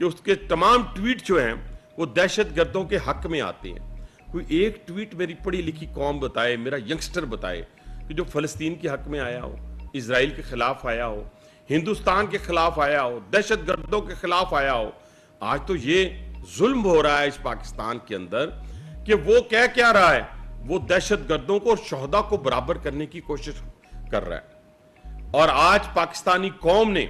کہ اس کے تمام ٹویٹ جو ہیں وہ دہشت گردوں کے حق میں آتے ہیں. کوئی ایک ٹویٹ میری پڑھی لکھی قوم بتائے, میرا ینگسٹر بتائے کہ جو فلسطین کے حق میں آیا ہو, اسرائیل کے خلاف آیا ہو, ہندوستان کے خلاف آیا ہو, دہشت گردوں کے خلاف آیا ہو. آج تو یہ ظلم ہو رہا ہے اس پاکستان کے اندر کہ وہ کہہ کیا رہا ہے, وہ دہشت گردوں کو اور شہداء کو برابر کرنے کی کوشش کر رہا ہے. اور آج پاکستانی قوم نے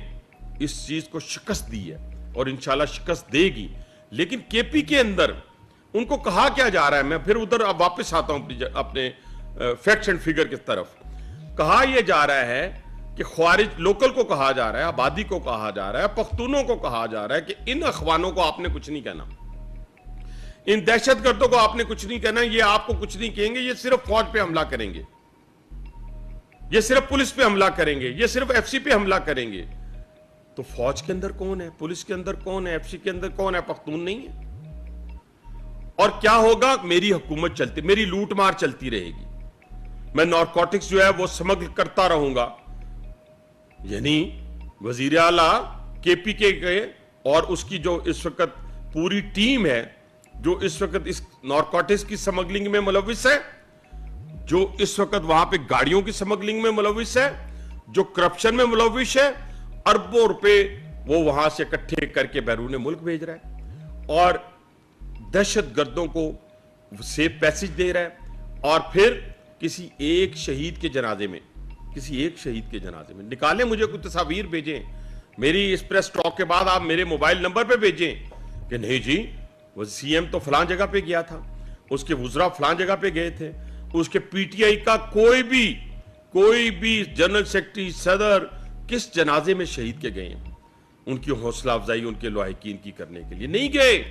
اس چیز کو شکست دی ہے اور انشاءاللہ شکست دے گی. لیکن کے پی کے اندر ان کو کہا کیا جا رہا ہے, میں پھر ادھر اب واپس آتا ہوں اپنے فیکٹس اینڈ فگر کی طرف. کہا یہ جا رہا ہے کہ خوارج لوکل کو کہا جا رہا ہے, آبادی کو کہا جا رہا ہے, پختونوں کو کہا جا رہا ہے کہ ان اخوانوں کو آپ نے کچھ نہیں کہنا, ان دہشت گردوں کو آپ نے کچھ نہیں کہنا, یہ آپ کو کچھ نہیں کہیں گے, یہ صرف فوج پہ حملہ کریں گے, یہ صرف پولیس پہ حملہ کریں گے, یہ صرف ایف سی پہ حملہ کریں گے. تو فوج کے اندر کون ہے, پولیس کے اندر کون ہے, ایف سی کے اندر کون ہے, پختون نہیں ہے. اور کیا ہوگا, میری حکومت چلتی, میری لوٹ مار چلتی رہے گی, میں نارکوٹکس جو ہے وہ سمگل کرتا رہوں گا. یعنی وزیر اعلیٰ کے پی کے گئے اور اس کی جو اس وقت پوری ٹیم ہے جو اس وقت اس نارکوٹکس کی سمگلنگ میں ملوث ہے, جو اس وقت وہاں پہ گاڑیوں کی سمگلنگ میں ملوث ہے, جو کرپشن میں ملوث ہے, اربوں روپے وہ وہاں سے اکٹھے کر کے بیرون ملک بھیج رہا ہے اور دہشت گردوں کو سیف پیسج دے رہا ہے. اور پھر کسی ایک شہید کے جنازے میں نکالیں, مجھے کوئی تصاویر بھیجیں, میری اس پریس ٹاک کے بعد آپ میرے موبائل نمبر پہ بھیجیں کہ نہیں جی وہ سی ایم تو فلان جگہ پہ گیا تھا, اس کے وزراء فلان جگہ پہ گئے تھے, اس کے پی ٹی آئی کا کوئی بھی جنرل سیکرٹری, صدر کس جنازے میں شہید کے گئے ہیں, ان کی حوصلہ افزائی ان کے لواحقین کی کرنے کے لیے نہیں گئے,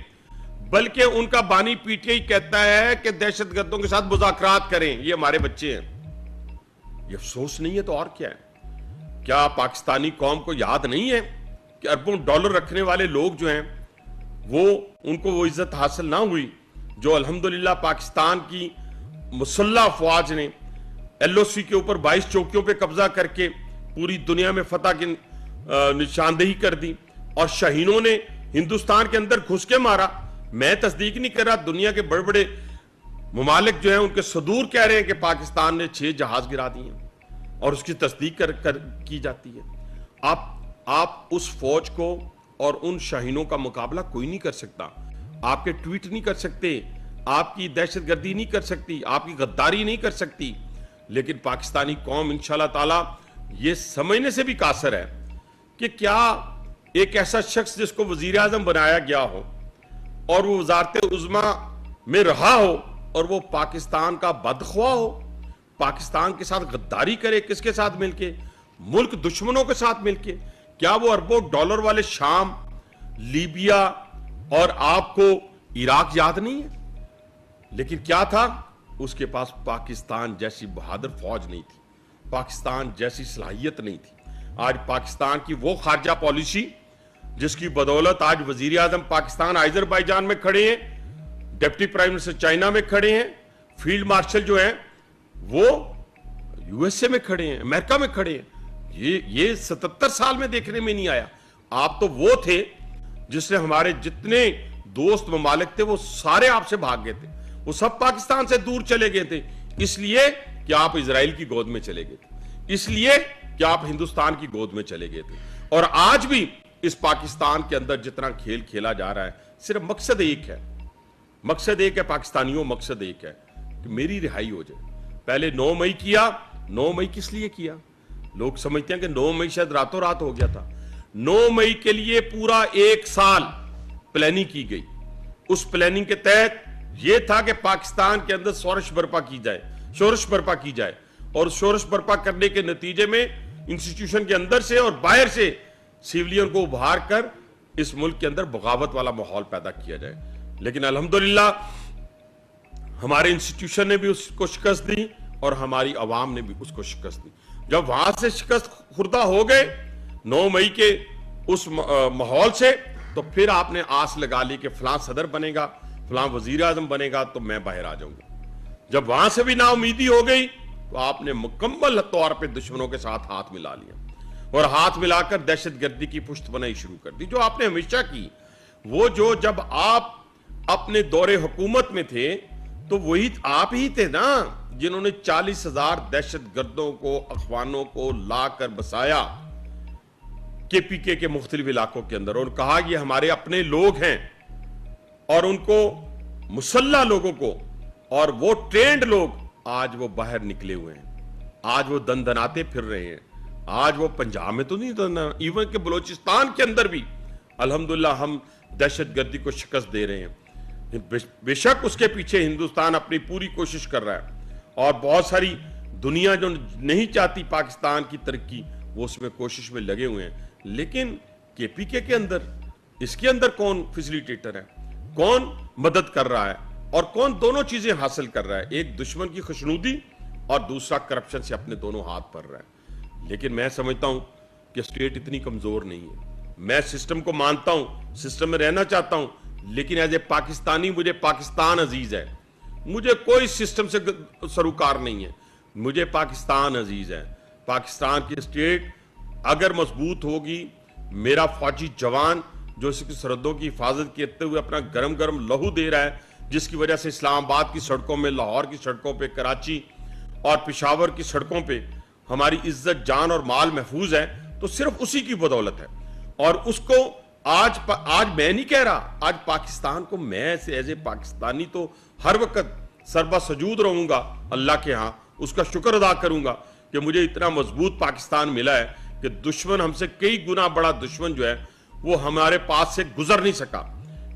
بلکہ ان کا بانی پی ٹی آئی کہتا ہے کہ دہشت گردوں کے ساتھ مذاکرات کریں, یہ ہمارے بچے ہیں. یہ افسوس نہیں ہے تو اور کیا ہے؟ کیا پاکستانی قوم کو یاد نہیں ہے کہ اربوں ڈالر رکھنے والے لوگ جو ہیں وہ ان کو وہ عزت حاصل نہ ہوئی جو الحمدللہ پاکستان کی مسلح افواج نے ایل او سی کے اوپر 22 چوکیوں پہ قبضہ کر کے پوری دنیا میں فتح کی نشاندہی کر دی, اور شاہینوں نے ہندوستان کے اندر گھس کے مارا. میں تصدیق نہیں کر رہا, دنیا کے بڑے بڑے ممالک جو ہیں ان کے صدور کہہ رہے ہیں کہ پاکستان نے 6 جہاز گرا دیے اور اس کی تصدیق کی جاتی ہے. آپ اس فوج کو اور ان شاہینوں کا مقابلہ کوئی نہیں کر سکتا, آپ کے ٹویٹ نہیں کر سکتے, آپ کی دہشت گردی نہیں کر سکتی, آپ کی غداری نہیں کر سکتی. لیکن پاکستانی قوم انشاءاللہ تعالی یہ سمجھنے سے بھی قاصر ہے کہ کیا ایک ایسا شخص جس کو وزیر اعظم بنایا گیا ہو اور وہ وزارت عظمیٰ میں رہا ہو اور وہ پاکستان کا بدخواہ ہو, پاکستان کے ساتھ غداری کرے, کس کے ساتھ مل کے, ملک دشمنوں کے ساتھ مل کے. کیا وہ اربوں ڈالر والے شام, لیبیا اور آپ کو عراق یاد نہیں ہے؟ لیکن کیا تھا, اس کے پاس پاکستان جیسی بہادر فوج نہیں تھی, پاکستان جیسی صلاحیت نہیں تھی. آج پاکستان کی وہ خارجہ پالیسی جس کی بدولت آج وزیر اعظم پاکستان آذربائیجان میں کھڑے ہیں, ڈپٹی پرائم منسٹر چائنا میں کھڑے ہیں, فیلڈ مارشل جو ہیں وہ یو ایس اے میں کھڑے ہیں, امریکہ میں کھڑے ہیں. یہ 77 سال میں دیکھنے میں نہیں آیا. آپ تو وہ تھے جس نے ہمارے جتنے دوست ممالک تھے وہ سارے آپ سے بھاگ گئے تھے, وہ سب پاکستان سے دور چلے گئے تھے, اس لیے کہ آپ اسرائیل کی گود میں چلے گئے تھے, اس لیے کہ آپ ہندوستان کی گود میں چلے گئے تھے. اور آج بھی اس پاکستان کے اندر جتنا کھیل کھیلا جا رہا ہے صرف مقصد ایک ہے, پاکستانیوں مقصد ایک ہے کہ میری رہائی ہو جائے. پہلے 9 مئی کیا, 9 مئی کس لیے کیا؟ لوگ سمجھتے ہیں کہ 9 مئی شاید راتوں رات ہو گیا تھا. 9 مئی کے لیے پورا 1 سال پلاننگ کی گئی. اس پلاننگ کے تحت یہ تھا کہ پاکستان کے اندر شورش برپا کی جائے, اور شورش برپا کرنے کے نتیجے میں انسٹیٹیوشن کے اندر سے اور باہر سے سیولین کو ابھار کر اس ملک کے اندر بغاوت والا ماحول پیدا کیا جائے. لیکن الحمدللہ ہمارے انسٹیٹیوشن نے بھی اس کو شکست دی اور ہماری عوام نے بھی اس کو شکست دی. جب وہاں سے شکست خوردہ ہو گئے 9 مئی کے اس ماحول سے, تو پھر آپ نے آس لگا لی کہ فلاں صدر بنے گا, فلاں وزیر اعظم بنے گا تو میں باہر آ جاؤں گا. جب وہاں سے بھی نا امیدی ہو گئی تو آپ نے مکمل طور پہ دشمنوں کے ساتھ ہاتھ ملا لیا اور ہاتھ ملا کر دہشت گردی کی پشت بنائی شروع کر دی, جو آپ نے ہمیشہ کی. وہ جو جب آپ اپنے دور حکومت میں تھے تو وہی آپ ہی تھے نا جنہوں نے 40,000 دہشت گردوں کو اخوانوں کو لا کر بسایا کے پی کے مختلف علاقوں کے اندر اور کہا یہ ہمارے اپنے لوگ ہیں اور ان کو مسلح لوگوں کو اور وہ ٹرینڈ لوگ آج وہ باہر نکلے ہوئے ہیں, آج وہ دندناتے پھر رہے ہیں. آج وہ پنجاب میں تو نہیں دندنا, ایون کہ بلوچستان کے اندر بھی الحمدللہ ہم دہشت گردی کو شکست دے رہے ہیں. بے شک اس کے پیچھے ہندوستان اپنی پوری کوشش کر رہا ہے اور بہت ساری دنیا جو نہیں چاہتی پاکستان کی ترقی وہ اس میں کوشش میں لگے ہوئے ہیں. لیکن کے پی کے اندر اس کے اندر کون فیسیلیٹیٹر ہے, کون مدد کر رہا ہے اور کون دونوں چیزیں حاصل کر رہا ہے؟ ایک دشمن کی خوشنودی اور دوسرا کرپشن سے اپنے دونوں ہاتھ بھر رہا ہے. لیکن میں سمجھتا ہوں کہ اسٹیٹ اتنی کمزور نہیں ہے. میں سسٹم کو مانتا ہوں, سسٹم میں رہنا چاہتا ہوں, لیکن ایز اے پاکستانی مجھے پاکستان عزیز ہے. مجھے کوئی سسٹم سے سروکار نہیں ہے, مجھے پاکستان عزیز ہے. پاکستان کی اسٹیٹ اگر مضبوط ہوگی, میرا فوجی جوان جو اس کی سرحدوں کی حفاظت کرتے ہوئے اپنا گرم گرم لہو دے رہا ہے, جس کی وجہ سے اسلام آباد کی سڑکوں میں, لاہور کی سڑکوں پہ, کراچی اور پشاور کی سڑکوں پہ ہماری عزت جان اور مال محفوظ ہے, تو صرف اسی کی بدولت ہے. اور اس کو آج میں نہیں کہہ رہا, آج پاکستان کو میں ایز اے پاکستانی تو ہر وقت سربا سجود رہوں گا اللہ کے ہاں, اس کا شکر ادا کروں گا کہ مجھے اتنا مضبوط پاکستان ملا ہے کہ دشمن ہم سے کئی گنا بڑا دشمن جو ہے وہ ہمارے پاس سے گزر نہیں سکا.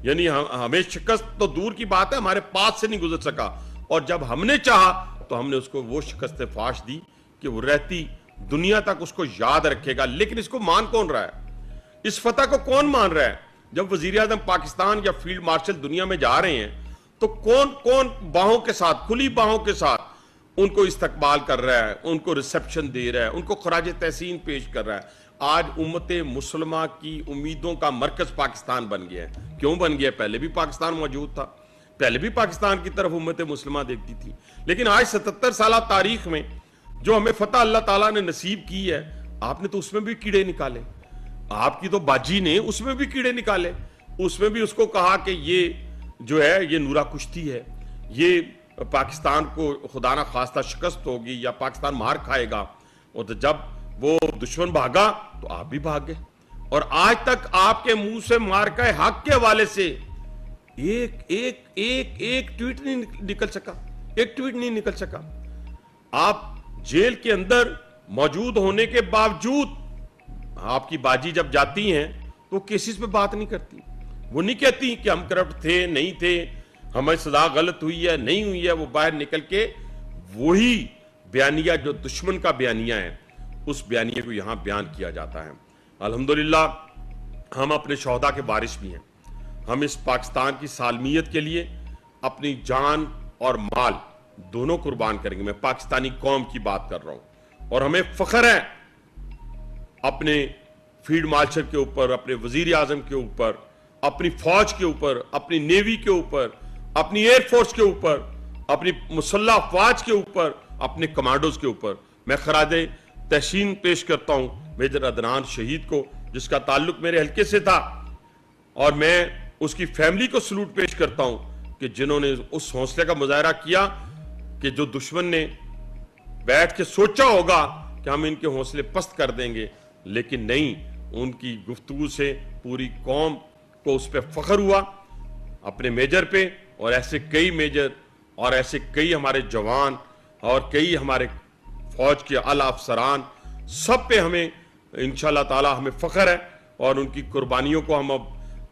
یعنی ہمیں شکست تو دور کی بات ہے, ہمارے پاس سے نہیں گزر سکا. اور جب ہم نے چاہا تو ہم نے اس کو وہ شکست فاش دی کہ وہ رہتی دنیا تک اس کو یاد رکھے گا. لیکن اس کو مان کون رہا ہے؟ اس فتح کو کون مان رہا ہے؟ جب وزیر اعظم پاکستان یا فیلڈ مارشل دنیا میں جا رہے ہیں تو کون باہوں کے ساتھ, کھلی باہوں کے ساتھ ان کو استقبال کر رہا ہے, ان کو ریسپشن دے رہا ہے, ان کو خراج تحسین پیش کر رہا ہے. آج امت مسلمہ کی امیدوں کا مرکز پاکستان بن گیا ہے. کیوں بن گیا؟ پہلے بھی پاکستان موجود تھا, پہلے بھی پاکستان کی طرف امت مسلمہ دیکھتی تھی. لیکن آج 77 سالہ تاریخ میں جو ہمیں فتح اللہ تعالیٰ نے نصیب کی ہے, آپ نے تو اس میں بھی کیڑے نکالے. آپ کی تو باجی نے اس میں بھی کیڑے نکالے, اس میں بھی اس کو کہا کہ یہ جو ہے یہ نورا کشتی ہے, یہ پاکستان کو خدا نہ خواستہ شکست ہوگی یا پاکستان مار کھائے گا. اور جب وہ دشمن بھاگا تو آپ بھی بھاگ گئے. اور آج تک آپ کے منہ سے مارکہ حق کے حوالے سے ایک ٹویٹ نہیں نکل سکا, ایک ٹویٹ نہیں نکل سکا. آپ جیل کے اندر موجود ہونے کے باوجود آپ کی باجی جب جاتی ہیں تو کیسز پہ بات نہیں کرتی. وہ نہیں کہتی کہ ہم کرپٹ تھے, نہیں تھے, ہمیں سزا غلط ہوئی ہے, نہیں ہوئی ہے. وہ باہر نکل کے وہی بیانیہ جو دشمن کا بیانیہ ہے اس بیانیے کو یہاں بیان کیا جاتا ہے. الحمدللہ ہم اپنے شہداء کے وارث بھی ہیں. ہم اس پاکستان کی سالمیت کے لیے اپنی جان اور مال دونوں قربان کریں گے. میں پاکستانی قوم کی بات کر رہا ہوں اور ہمیں فخر ہے اپنے فیلڈ مارشل کے اوپر, اپنے وزیر اعظم کے اوپر, اپنی فوج کے اوپر, اپنی نیوی کے اوپر, اپنی ایئر فورس کے اوپر, اپنی مسلح افواج کے اوپر, اپنے کمانڈوز کے اوپر. میں خراج تحسین پیش کرتا ہوں میجر عدنان شہید کو, جس کا تعلق میرے حلقے سے تھا, اور میں اس کی فیملی کو سلوٹ پیش کرتا ہوں کہ جنہوں نے اس حوصلے کا مظاہرہ کیا کہ جو دشمن نے بیٹھ کے سوچا ہوگا کہ ہم ان کے حوصلے پست کر دیں گے, لیکن نہیں, ان کی گفتگو سے پوری قوم کو اس پہ فخر ہوا, اپنے میجر پہ. اور ایسے کئی میجر اور ایسے کئی ہمارے جوان اور کئی ہمارے فوج کے اعلیٰ افسران, سب پہ ہمیں انشاءاللہ تعالی ہمیں فخر ہے. اور ان کی قربانیوں کو ہم اب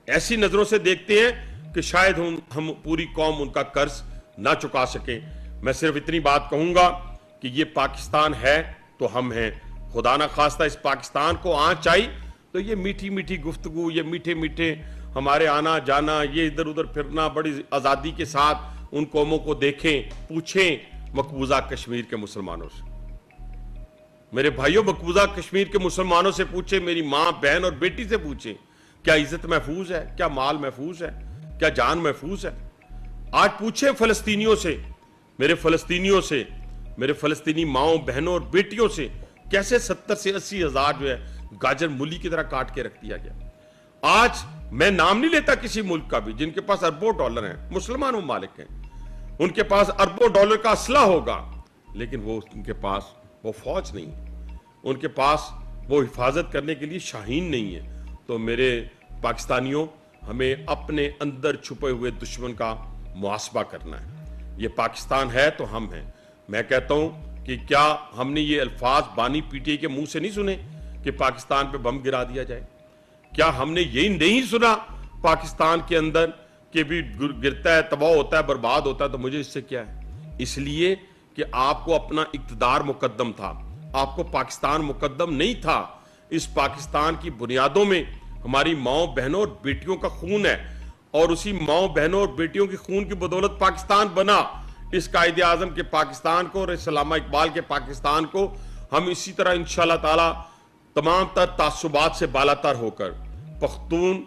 ایسی نظروں سے دیکھتے ہیں کہ شاید ہم پوری قوم ان کا قرض نہ چکا سکیں. میں صرف اتنی بات کہوں گا کہ یہ پاکستان ہے تو ہم ہیں. خدا نہ خواستہ اس پاکستان کو آنچ آئی تو یہ میٹھی میٹھی گفتگو, یہ میٹھے میٹھے ہمارے آنا جانا, یہ ادھر ادھر پھرنا, بڑی آزادی کے ساتھ ان قوموں کو دیکھیں, پوچھیں مقبوضہ کشمیر کے مسلمانوں سے. میرے بھائیوں, مقبوضہ کشمیر کے مسلمانوں سے پوچھیں, میری ماں, بہن اور بیٹی سے پوچھیں, کیا عزت محفوظ ہے, کیا مال محفوظ ہے, کیا جان محفوظ ہے. آج پوچھیں فلسطینیوں سے, میرے فلسطینیوں سے, میرے فلسطینی ماؤں, بہنوں اور بیٹیوں سے, کیسے 70 سے 80 ہزار جو ہے گاجر مولی کی طرح کاٹ کے رکھ دیا گیا. آج میں نام نہیں لیتا کسی ملک کا بھی جن کے پاس اربوں ڈالر ہیں، مسلمان ممالک ہیں، ان کے پاس اربوں ڈالر کا اسلحہ ہوگا، لیکن ان کے پاس وہ فوج نہیں ہے، ان کے پاس وہ حفاظت کرنے کے لیے شاہین نہیں ہے۔ تو میرے پاکستانیوں، ہمیں اپنے اندر چھپے ہوئے دشمن کا محاسبہ کرنا ہے۔ یہ پاکستان ہے تو ہم ہیں۔ میں کہتا ہوں کہ کیا ہم نے یہ الفاظ بانی پی ٹی آئی کے منہ سے نہیں سنے کہ پاکستان پہ بم گرا دیا جائے؟ کیا ہم نے یہی نہیں سنا پاکستان کے اندر کہ بھی گرتا ہے، تباہ ہوتا ہے، برباد ہوتا ہے، تو مجھے اس سے کیا ہے؟ اس لیے کہ آپ کو اپنا اقتدار مقدم تھا، آپ کو پاکستان مقدم نہیں تھا۔ اس پاکستان کی بنیادوں میں ہماری ماؤں بہنوں اور بیٹیوں کا خون ہے، اور اسی ماؤں بہنوں اور بیٹیوں کی خون کی بدولت پاکستان بنا۔ اس قائد اعظم کے پاکستان کو اور علامہ اقبال کے پاکستان کو ہم اسی طرح انشاءاللہ تعالی تمام تر تعصبات سے بالاتر ہو کر، پختون،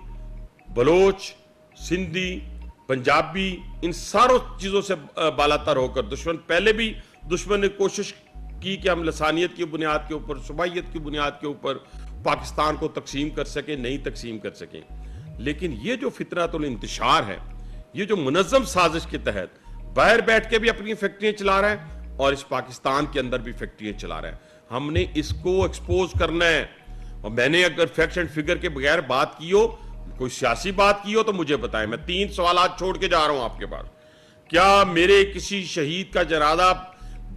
بلوچ، سندھی، پنجابی، ان ساروں چیزوں سے بالاتر ہو کر، پہلے بھی دشمن نے کوشش کی کہ ہم لسانیت کی بنیاد کے اوپر، صوبائیت کی بنیاد کے اوپر پاکستان کو تقسیم کر سکیں، نہیں تقسیم کر سکیں، لیکن یہ جو فطرت الانتشار ہے، یہ جو منظم سازش کے تحت باہر بیٹھ کے بھی اپنی فیکٹریاں چلا رہا ہے اور اس پاکستان کے اندر بھی فیکٹریاں چلا رہا ہے، ہم نے اس کو ایکسپوز کرنا ہے۔ اور میں نے اگر فیکٹس اینڈ فگر کے بغیر بات کی ہو، کوئی سیاسی بات کی ہو تو مجھے بتائیں۔ میں 3 سوالات چھوڑ کے جا رہا ہوں آپ کے پاس۔ کیا میرے کسی شہید کا جنازہ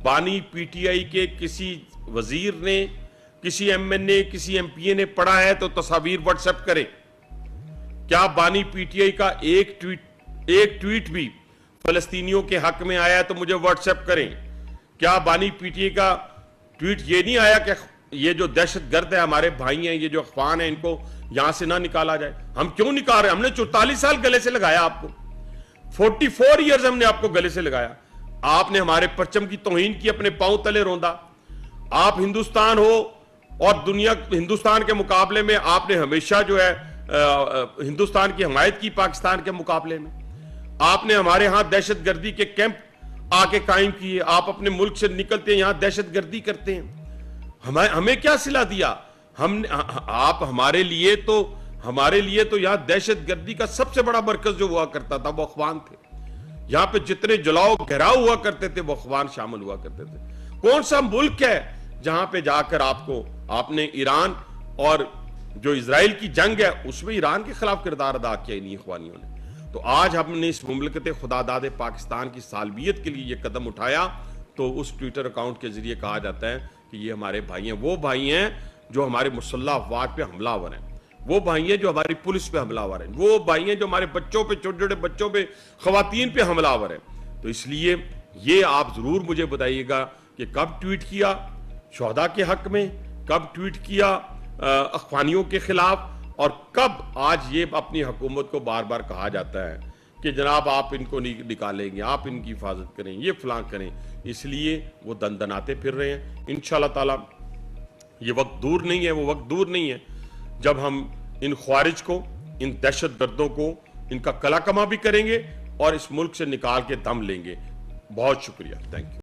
بانی پی ٹی آئی کے کسی وزیر نے، کسی ایم این اے، کسی ایم پی اے نے پڑھا ہے تو تصاویر واٹس ایپ کریں۔ کیا بانی پی ٹی آئی کا ایک ٹویٹ بھی فلسطینیوں کے حق میں آیا ہے تو مجھے واٹس ایپ کریں۔ کیا بانی پی ٹی آئی کا ٹویٹ یہ نہیں آیا کہ یہ جو دہشت گرد ہے، ہمارے بھائی ہیں، یہ جو اخوان ہیں، ان کو یہاں سے نہ نکالا جائے؟ ہم کیوں نکال رہے ہیں؟ ہم نے 44 سال گلے سے لگایا آپ کو، 44 ایئرز ہم نے آپ کو گلے سے لگایا۔ آپ نے ہمارے پرچم کی توہین کی، اپنے پاؤں تلے روندا۔ آپ ہندوستان ہو اور دنیا، ہندوستان کے مقابلے میں آپ نے ہمیشہ جو ہے ہندوستان کی حمایت کی پاکستان کے مقابلے میں۔ آپ نے ہمارے ہاں دہشت گردی کے کیمپ آ کے قائم کیے، آپ اپنے ملک سے نکلتے ہیں، یہاں دہشت گردی کرتے ہیں۔ ہمیں کیا صلہ دیا؟ آپ ہمارے لیے تو یہاں دہشت گردی کا سب سے بڑا مرکز جو ہوا کرتا تھا وہ اخوان تھے۔ یہاں پہ جتنے جلاؤ گھراؤ ہوا کرتے تھے وہ اخوان شامل ہوا کرتے تھے۔ کون سا ملک ہے جہاں پہ جا کر آپ نے ایران اور جو اسرائیل کی جنگ ہے اس میں ایران کے خلاف کردار ادا کیا انہی اخوانیوں نے؟ تو آج ہم نے اس مملکت خدا داد پاکستان کی سالمیت کے لیے یہ قدم اٹھایا تو اس ٹویٹر اکاؤنٹ کے ذریعے کہا جاتا ہے کہ یہ ہمارے بھائی ہیں، وہ بھائی ہیں جو ہمارے مسلح افواج پہ حملہ آور ہیں، وہ بھائی ہیں جو ہماری پولیس پہ حملہ آور ہیں، وہ بھائی ہیں جو ہمارے بچوں پہ، چھوٹے چھوٹے بچوں پہ، خواتین پہ حملہ آور ہیں۔ تو اس لیے یہ آپ ضرور مجھے بتائیے گا کہ کب ٹویٹ کیا شہداء کے حق میں، کب ٹویٹ کیا اخوانیوں کے خلاف، اور کب آج یہ اپنی حکومت کو بار بار کہا جاتا ہے کہ جناب آپ ان کو نکالیں گے، آپ ان کی حفاظت کریں، یہ فلاں کریں۔ اس لیے وہ دندناتے پھر رہے ہیں۔ انشاءاللہ تعالی یہ وقت دور نہیں ہے، وہ وقت دور نہیں ہے جب ہم ان خوارج کو، ان دہشت گردوں کو، ان کا کلا کما بھی کریں گے اور اس ملک سے نکال کے دم لیں گے۔ بہت شکریہ، تھینک یو۔